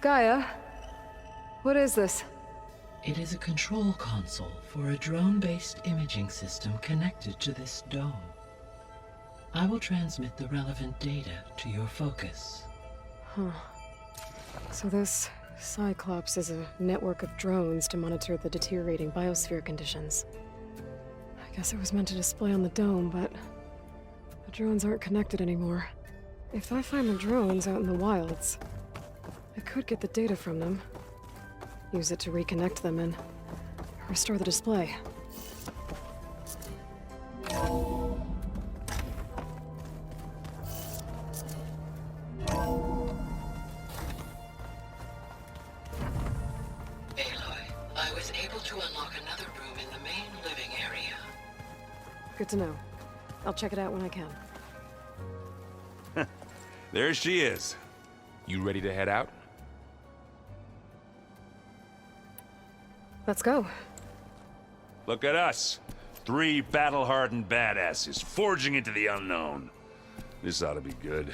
Gaia, what is this? It is a control console for a drone-based imaging system connected to this dome. I will transmit the relevant data to your focus. Huh. So this Cyclops is a network of drones to monitor the deteriorating biosphere conditions. I guess it was meant to display on the dome, but the drones aren't connected anymore. If I find the drones out in the wilds, I could get the data from them, use it to reconnect them and restore the display. Good to know. I'll check it out when I can. There she is. You ready to head out? Let's go. Look at us. 3 battle-hardened badasses forging into the unknown. This ought to be good.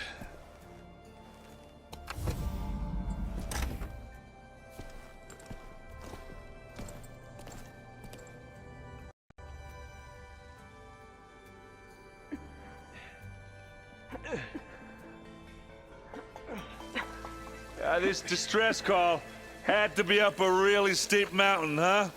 This distress call had to be up a really steep mountain, huh?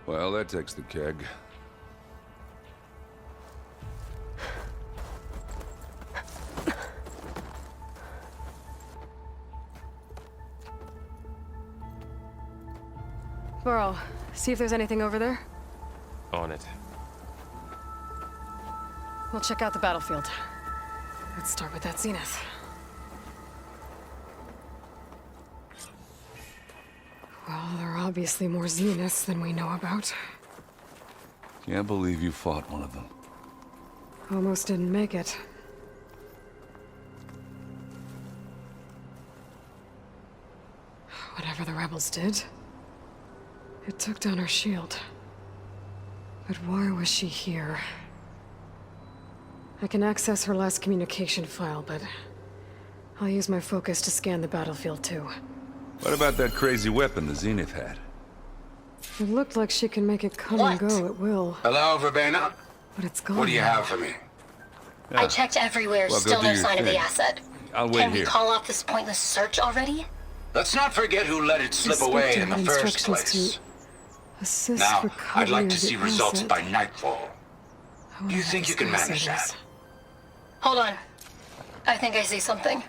Well, that takes the keg. Burl, see if there's anything over there. On it. We'll check out the battlefield. Let's start with that Zenith. Well, there are obviously more Zeniths than we know about. Can't believe you fought one of them. Almost didn't make it. Whatever the rebels did, it took down her shield. But why was she here? I can access her last communication file, but I'll use my focus to scan the battlefield too. What about that crazy weapon the Zenith had? It looked like she can make it come and go at will. Hello, Verbena? But it's gone. What do you have for me? I checked everywhere, Well, still no your sign of the thing. asset. I'll wait Can we here. call off this pointless search already? Let's not forget who let it slip Inspector away in the had first instructions place. to assist Now, recovery I'd like of to the see results asset. by nightfall. I wonder Do you what think this you can guy manage said that? is. Hold on. I think I see something.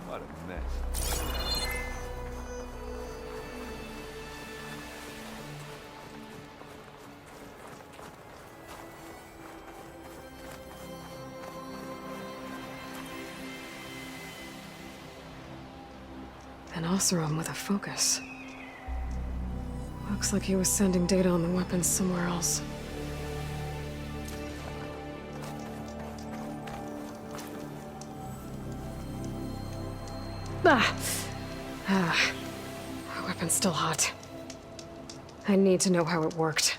What a mess. An Oseram with a focus. Looks like he was sending data on the weapons somewhere else. The weapon's still hot. I need to know how it worked.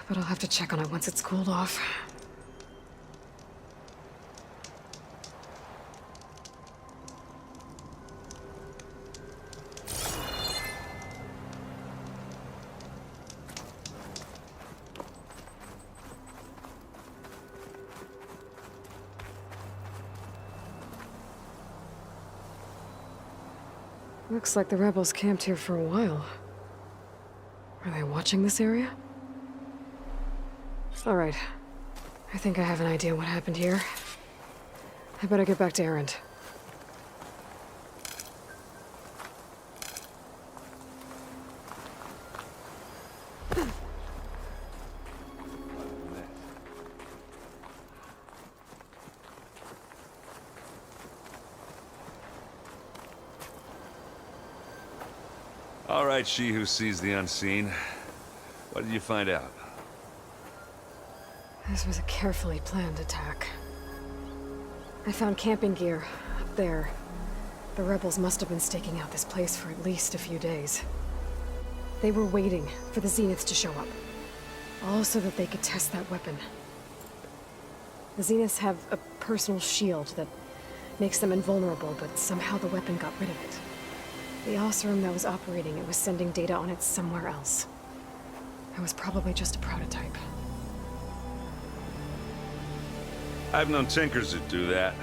But I'll have to check on it once it's cooled off. Looks like the rebels camped here for a while. Are they watching this area? Alright. I think I have an idea what happened here. I better get back to Erend. All right, she who sees the unseen. What did you find out? This was a carefully planned attack. I found camping gear up there. The rebels must have been staking out this place for at least a few days. They were waiting for the Zeniths to show up. All so that they could test that weapon. The Zeniths have a personal shield that makes them invulnerable, but somehow the weapon got rid of it. The Osram that was operating it was sending data on it somewhere else. It was probably just a prototype. I've known tinkers that do that.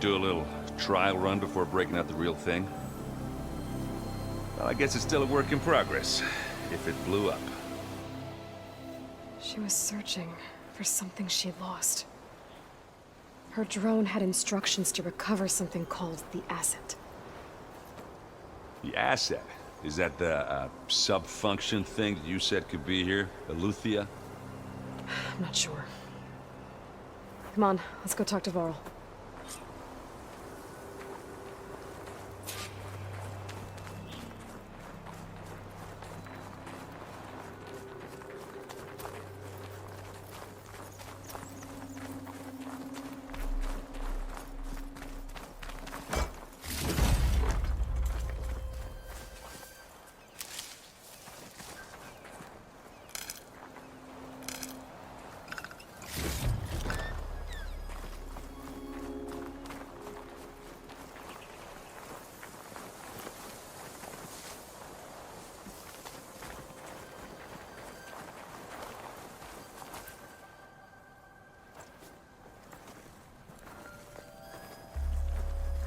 Do a little trial run before breaking out the real thing. Well, I guess it's still a work in progress, if it blew up. She was searching for something she lost. Her drone had instructions to recover something called the asset. The asset? Is that the sub-function thing that you said could be here? Aletheia? I'm not sure. Come on, let's go talk to Varl.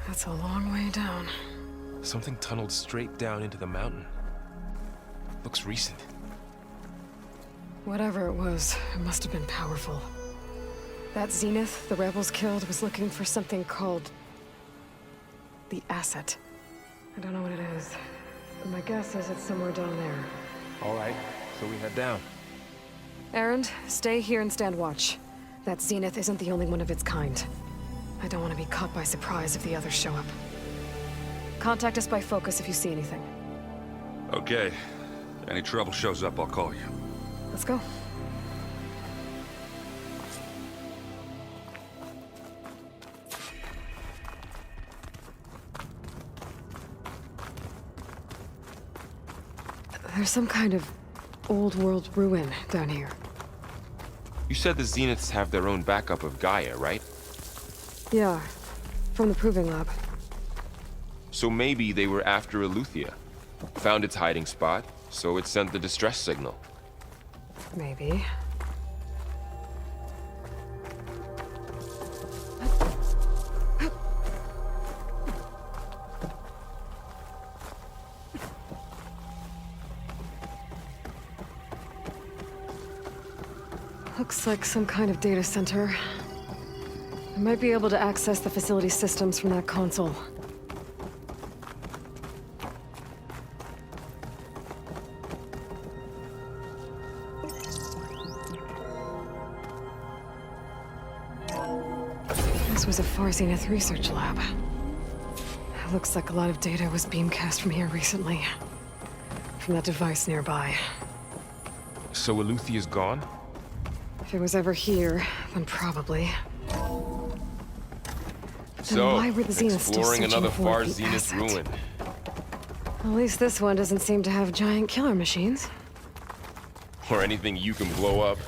That's a long way down. Something tunneled straight down into the mountain. Looks recent. Whatever it was, it must have been powerful. That Zenith the rebels killed was looking for something called the asset. I don't know what it is, but my guess is it's somewhere down there. All right, so we head down. Erend, stay here and stand watch. That Zenith isn't the only one of its kind. I don't want to be caught by surprise if the others show up. Contact us by focus if you see anything. Okay. Any trouble shows up, I'll call you. Let's go. There's some kind of old world ruin down here. You said the Zeniths have their own backup of Gaia, right? Yeah, from the Proving Lab. So maybe they were after Aletheia. Found its hiding spot, so it sent the distress signal. Maybe. Looks like some kind of data center. I might be able to access the facility systems from that console. This was a Far Zenith research lab. It looks like a lot of data was beamcast from here recently. From that device nearby. So Aletheia's gone? If it was ever here, then probably. So, why were the Zeniths still exploring searching another for Far the Zenith asset? ruin. At least this one doesn't seem to have giant killer machines. Or anything you can blow up.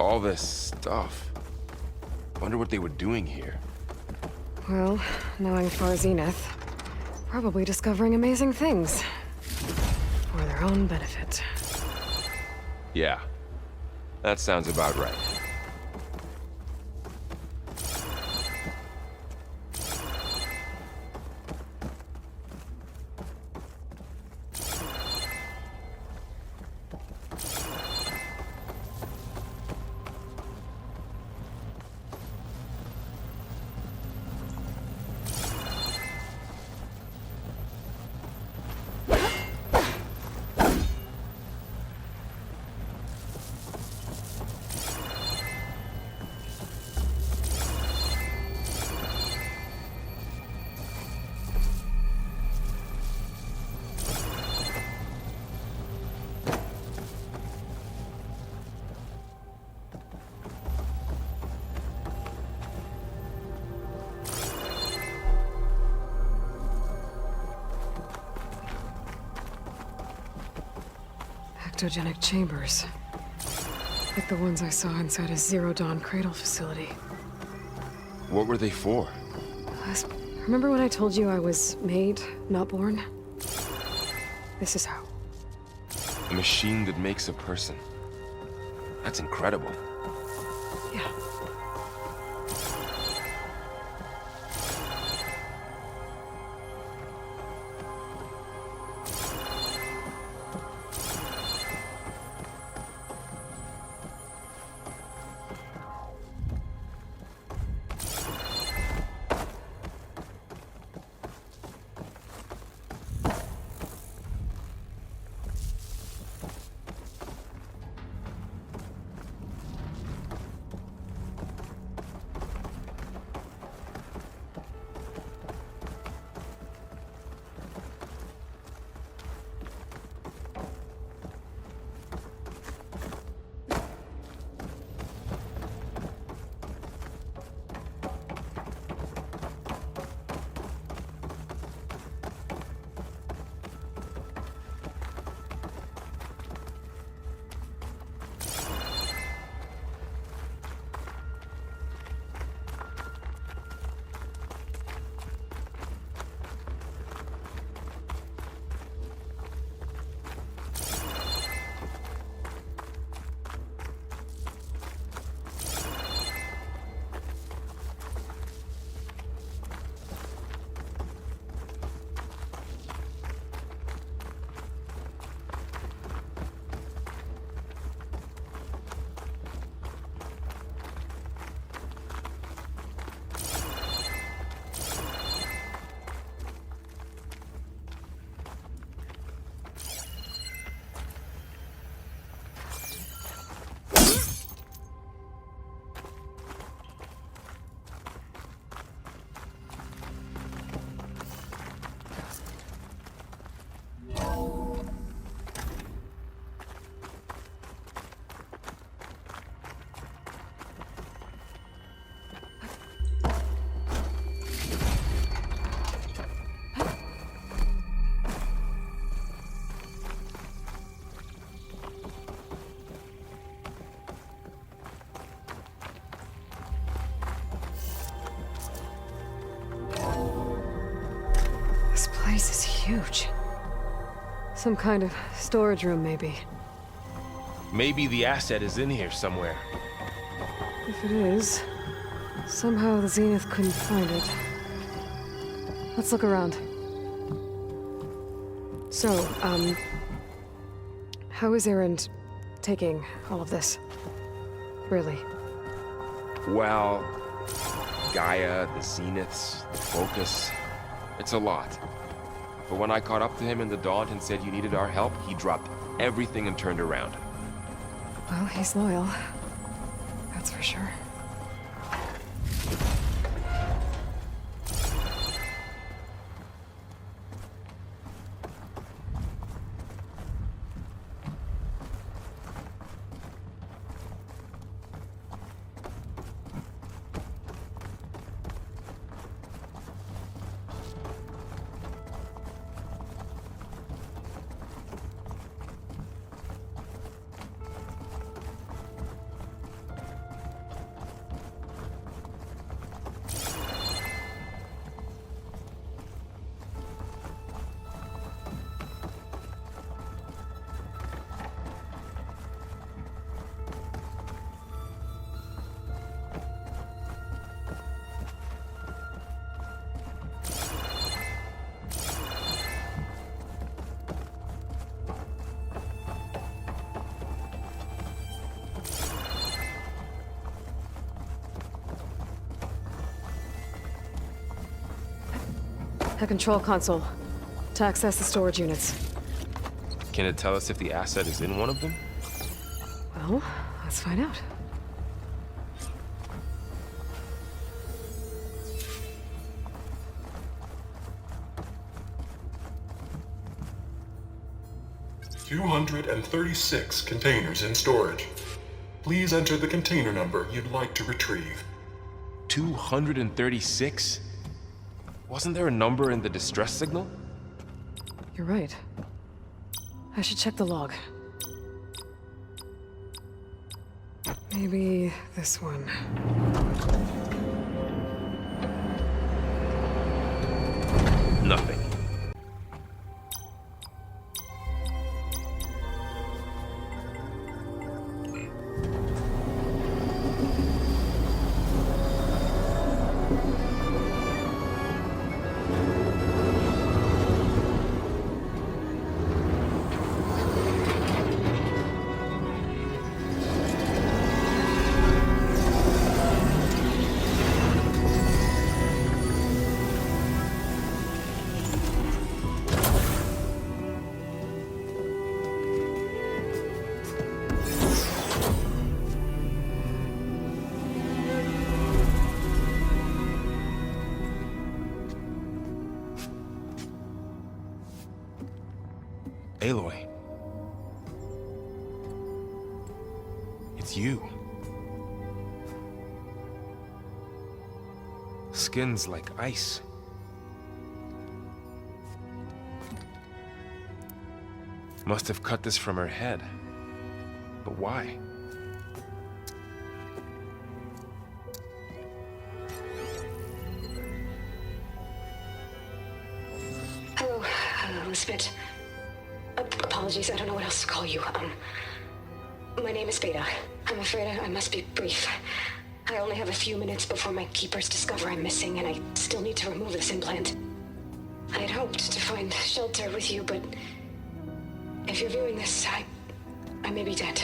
All this stuff. Wonder what they were doing here. Well, knowing Far Zenith, probably discovering amazing things. For their own benefit. Yeah, that sounds about right. Ectogenic chambers. Like the ones I saw inside a Zero Dawn Cradle facility. What were they for? Remember when I told you I was made, not born? This is how. A machine that makes a person. That's incredible. Yeah. This place is huge. Some kind of storage room, maybe. Maybe the asset is in here somewhere. If it is, somehow the Zenith couldn't find it. Let's look around. So, how is Erend taking all of this? Really? Well, Gaia, the Zeniths, the Focus. It's a lot. But when I caught up to him in the Daunt and said you needed our help, he dropped everything and turned around. Well, he's loyal. That's for sure. A control console. To access the storage units. Can it tell us if the asset is in one of them? Well, let's find out. $236 containers in storage. Please enter the container number you'd like to retrieve. 236? Wasn't there a number in the distress signal? You're right. I should check the log. Maybe this one. Nothing. Aloy. It's you. Skin's like ice. Must have cut this from her head. But why? Hello, Spit. Apologies, I don't know what else to call you. My name is Beta. I'm afraid I must be brief. I only have a few minutes before my keepers discover I'm missing, and I still need to remove this implant. I had hoped to find shelter with you, but if you're viewing this, I may be dead.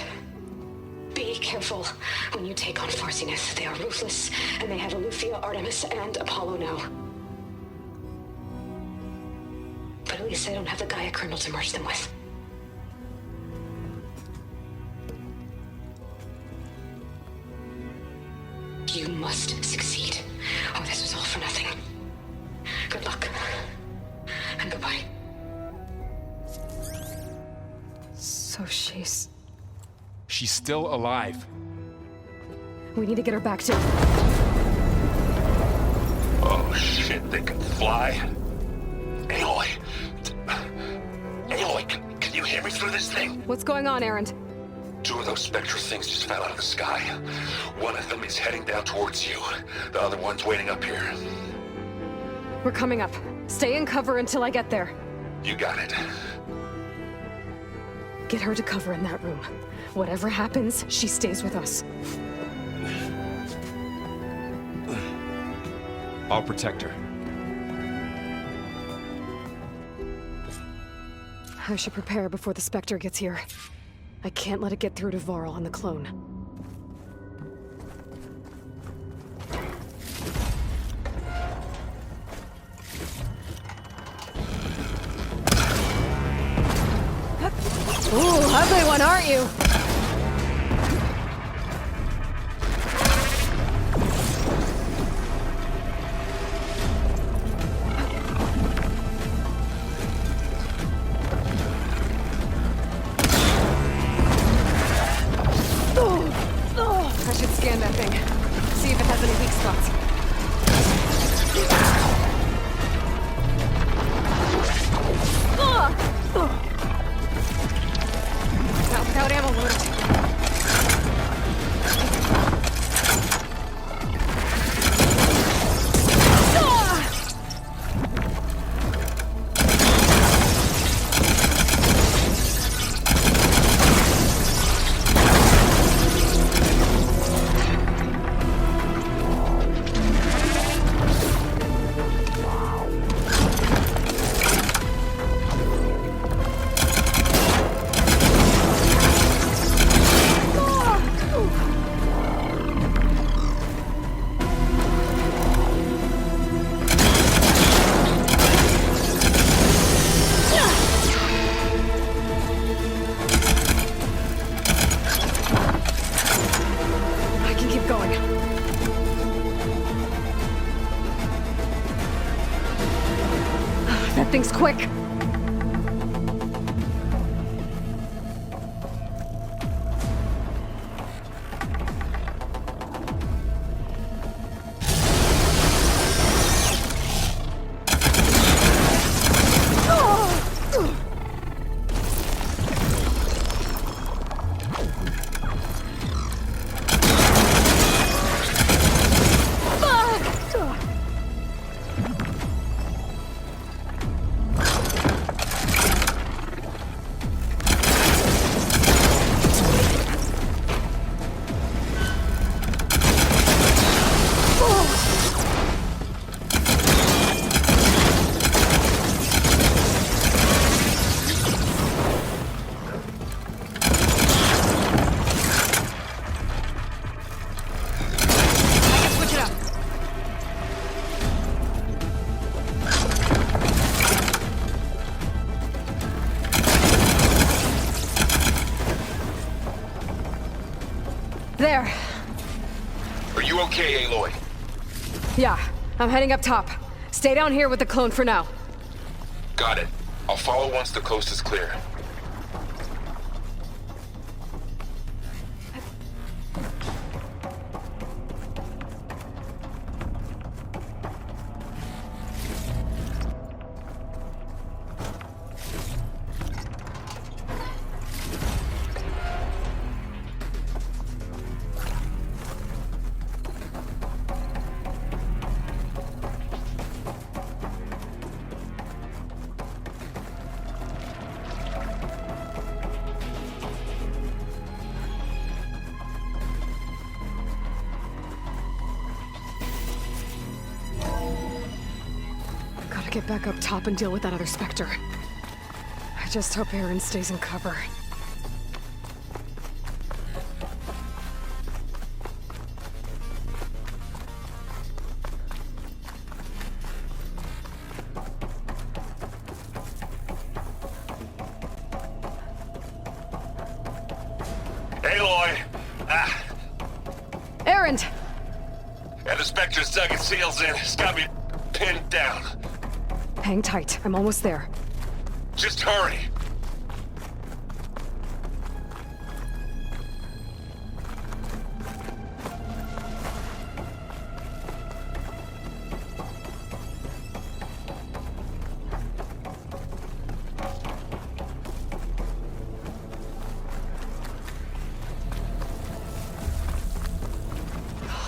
Be careful when you take on Far Zenith. They are ruthless, and they have Alufia, Artemis, and Apollo now. But at least I don't have the Gaia kernel to merge them with. You must succeed, or this was all for nothing. Good luck. And goodbye. So she's... She's still alive. We need to get her back to... Oh shit, they can fly? Aloy! Aloy, can you hear me through this thing? What's going on, Erend? Two of those spectral things just fell out of the sky. One of them is heading down towards you. The other one's waiting up here. We're coming up. Stay in cover until I get there. You got it. Get her to cover in that room. Whatever happens, she stays with us. I'll protect her. I should prepare before the Spectre gets here. I can't let it get through to Varl and the clone. Ooh, ugly one, aren't you? I should scan that thing. See if it has any weak spots. Not without ammo loaded. There. Are you okay, Aloy? Yeah, I'm heading up top. Stay down here with the clone for now. Got it. I'll follow once the coast is clear. Gotta get back up top and deal with that other Spectre. I just hope Aaron stays in cover. Aloy! Aaron! And the Spectre's dug its heels in. It's got me pinned down. Hang tight. I'm almost there. Just hurry.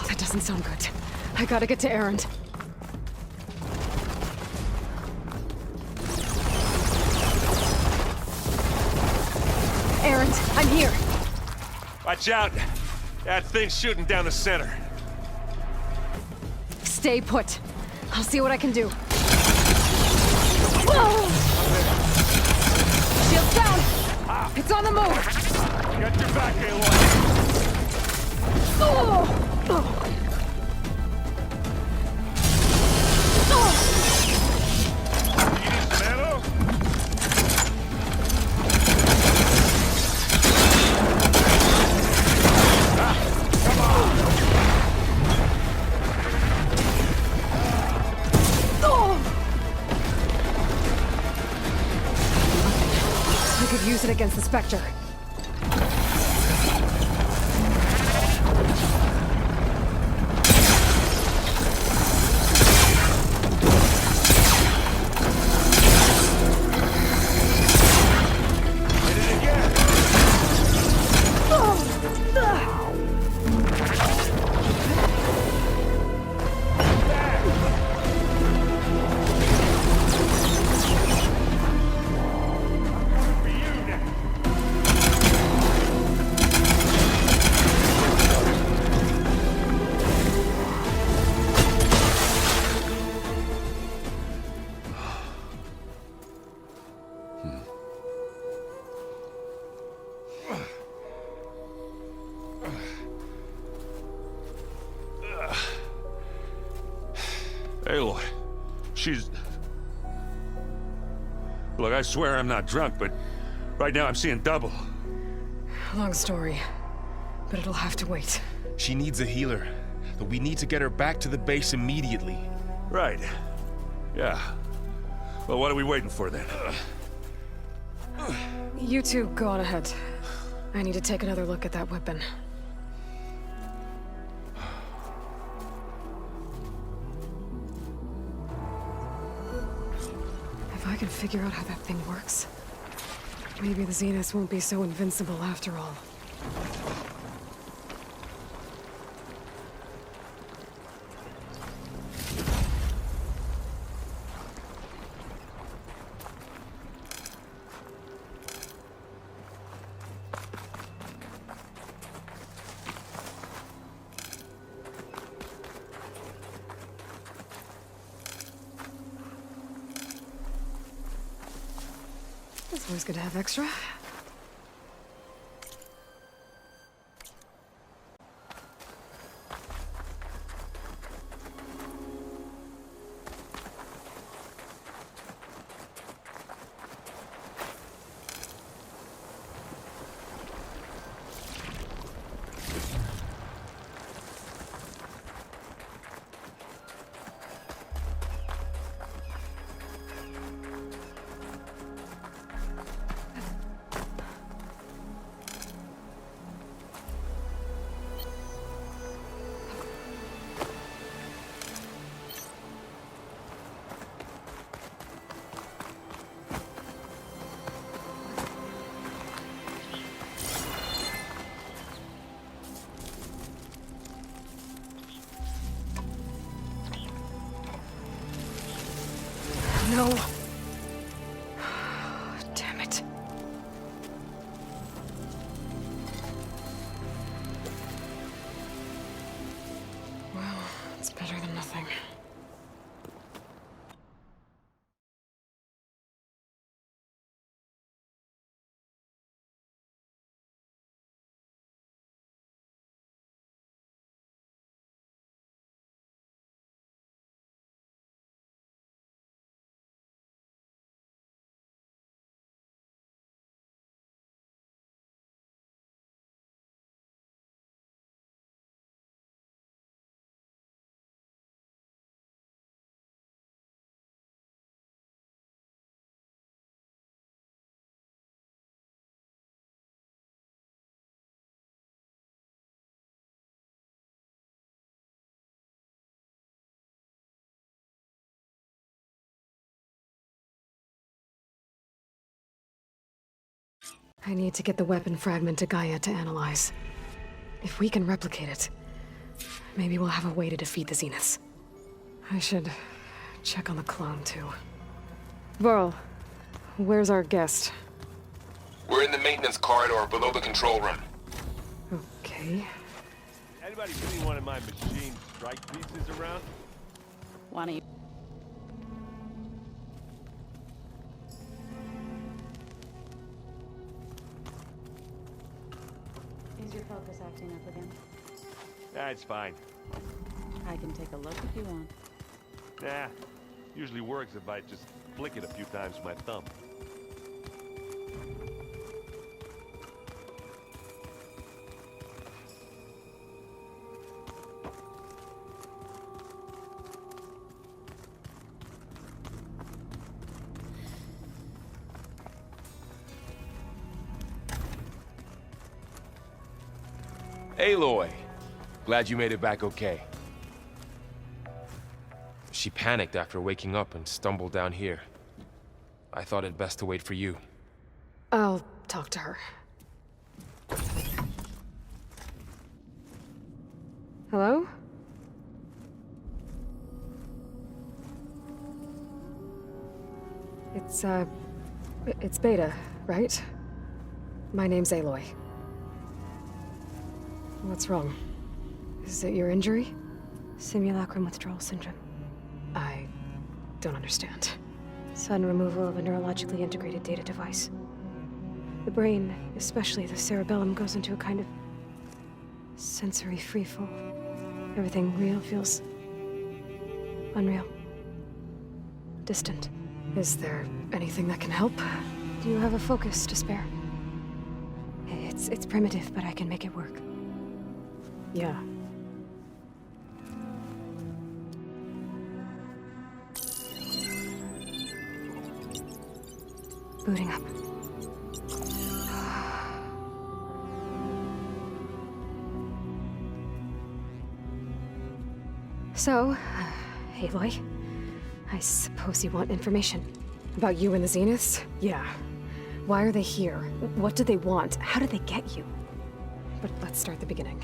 That doesn't sound good. I gotta get to Aaron. Aaron, I'm here. Watch out! That thing's shooting down the center. Stay put. I'll see what I can do. Whoa! Shield's down! It's on the move! Get your back, Aloy! Oh! Oh! You need some ammo? I could use it against the Spectre. Aloy, she's... Look, I swear I'm not drunk, but right now I'm seeing double. Long story, but it'll have to wait. She needs a healer, but we need to get her back to the base immediately. Right. Yeah. Well, what are we waiting for then? You two go on ahead. I need to take another look at that weapon. If I can figure out how that thing works, maybe the Zeniths won't be so invincible after all. It's always good to have extra. I need to get the weapon fragment to Gaia to analyze. If we can replicate it, maybe we'll have a way to defeat the Zeniths. I should check on the clone, too. Varl, where's our guest? We're in the maintenance corridor below the control room. Okay. Anybody really wanted my machine strike pieces around? Why don't you? Is your focus acting up again? That's fine. I can take a look if you want. Nah, usually works if I just flick it a few times with my thumb. Aloy! Glad you made it back okay. She panicked after waking up and stumbled down here. I thought it best to wait for you. I'll talk to her. Hello? It's Beta, right? My name's Aloy. What's wrong? Is it your injury? Simulacrum withdrawal syndrome. I don't understand. Sudden removal of a neurologically integrated data device. The brain, especially the cerebellum, goes into a kind of sensory freefall. Everything real feels unreal. Distant. Is there anything that can help? Do you have a focus to spare? It's primitive, but I can make it work. Yeah. Booting up. So, Aloy, I suppose you want information. About you and the Zeniths? Yeah. Why are they here? What do they want? How did they get you? But let's start at the beginning.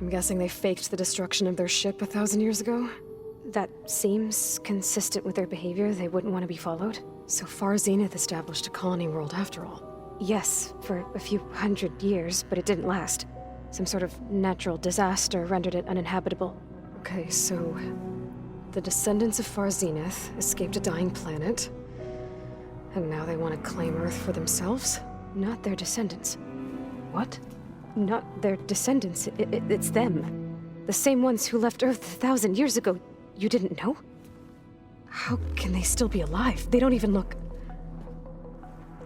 I'm guessing they faked the destruction of their ship 1,000 years ago? That seems consistent with their behavior. They wouldn't want to be followed. So Far Zenith established a colony world after all. Yes, for a few hundred years, but it didn't last. Some sort of natural disaster rendered it uninhabitable. Okay, so the descendants of Far Zenith escaped a dying planet, and now they want to claim Earth for themselves? Not their descendants. What? Not their descendants. It's them. The same ones who left Earth 1,000 years ago. You didn't know? How can they still be alive? They don't even look...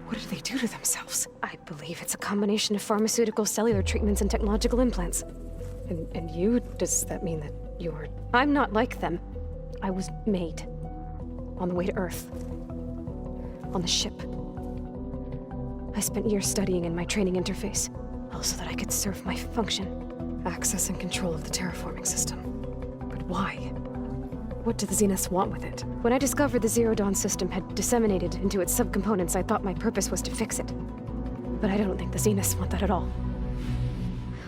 What did they do to themselves? I believe it's a combination of pharmaceutical, cellular treatments, and technological implants. And you? Does that mean that you're... I'm not like them. I was made. On the way to Earth. On the ship. I spent years studying in my training interface, all so that I could serve my function. Access and control of the terraforming system. But why? What do the Zeniths want with it? When I discovered the Zero Dawn system had disseminated into its subcomponents, I thought my purpose was to fix it. But I don't think the Zeniths want that at all.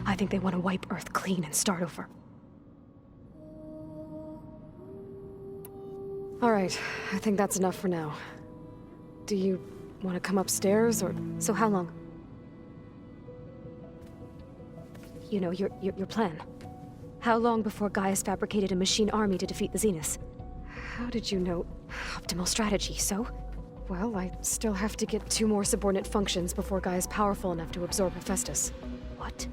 I think they want to wipe Earth clean and start over. All right, I think that's enough for now. Do you want to come upstairs, or... So how long? You know, your plan. How long before Gaia's fabricated a machine army to defeat the Zeniths? How did you know? Optimal strategy, so? Well, I still have to get 2 more subordinate functions before Gaia's powerful enough to absorb Hephaestus. What?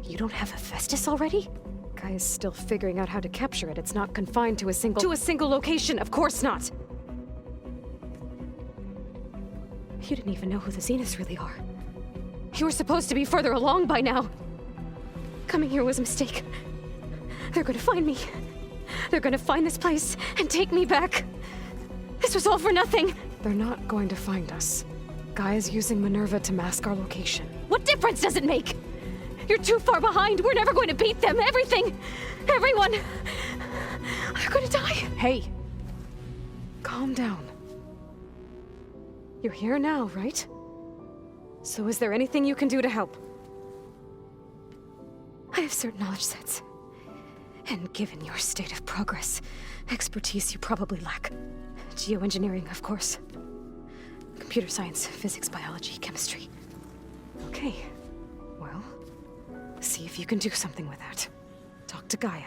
You don't have Hephaestus already? Gaia's still figuring out how to capture it. It's not confined to a single... To a single location! Of course not! You didn't even know who the Zeniths really are. You were supposed to be further along by now. Coming here was a mistake. They're gonna find me. They're gonna find this place and take me back. This was all for nothing. They're not going to find us. Gaia's using Minerva to mask our location. What difference does it make? You're too far behind. We're never going to beat them. Everything. Everyone. They're gonna die. Hey. Calm down. You're here now, right? So is there anything you can do to help? I have certain knowledge sets. And given your state of progress, expertise you probably lack. Geoengineering, of course. Computer science, physics, biology, chemistry. Okay. Well, see if you can do something with that. Talk to Gaia.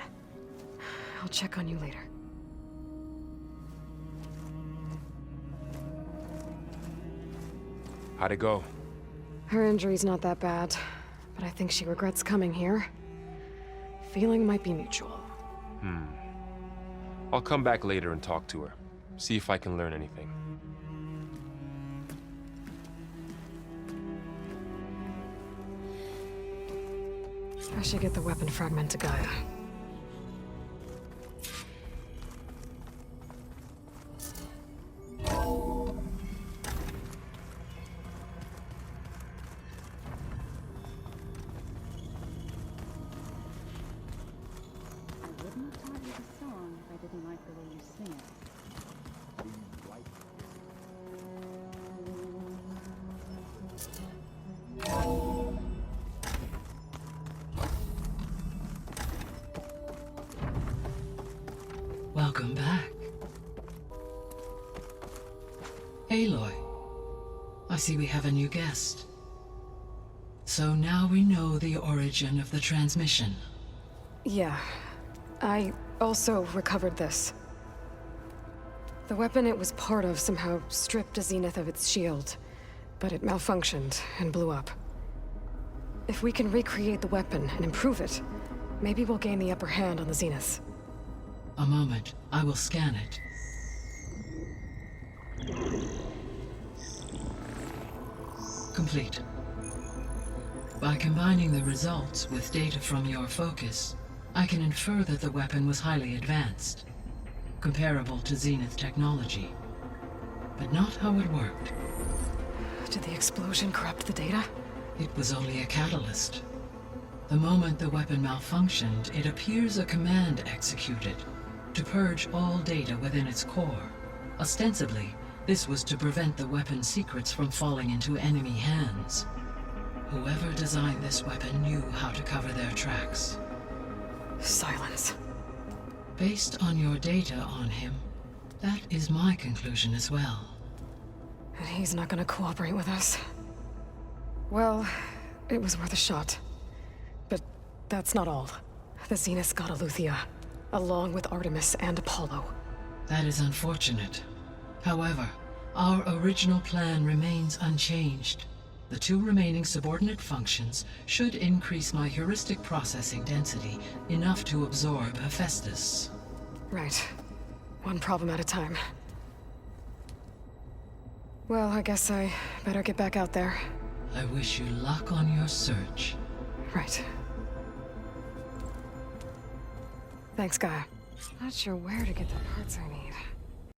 I'll check on you later. How'd it go? Her injury's not that bad, but I think she regrets coming here. Feeling might be mutual. I'll come back later and talk to her. See if I can learn anything. I should get the weapon fragment to Gaia. I wouldn't have taught you the song if I didn't like the way you sing it. Welcome back. Aloy, I see we have a new guest. So now we know the origin of the transmission. Yeah. I also recovered this. The weapon it was part of somehow stripped a Zenith of its shield, but it malfunctioned and blew up. If we can recreate the weapon and improve it, maybe we'll gain the upper hand on the Zeniths. A moment, I will scan it. Complete. By combining the results with data from your focus, I can infer that the weapon was highly advanced, comparable to Zenith technology, but not how it worked. Did the explosion corrupt the data? It was only a catalyst. The moment the weapon malfunctioned, it appears a command executed to purge all data within its core. Ostensibly, this was to prevent the weapon's secrets from falling into enemy hands. Whoever designed this weapon knew how to cover their tracks. Silence. Based on your data on him, that is my conclusion as well. And he's not gonna cooperate with us. Well, it was worth a shot. But that's not all. The Zeniths got Aletheia, along with Artemis and Apollo. That is unfortunate. However, our original plan remains unchanged. The two remaining subordinate functions should increase my heuristic processing density enough to absorb Hephaestus. Right. One problem at a time. Well, I guess I better get back out there. I wish you luck on your search. Right. Thanks, Gaia. Not sure where to get the parts I need.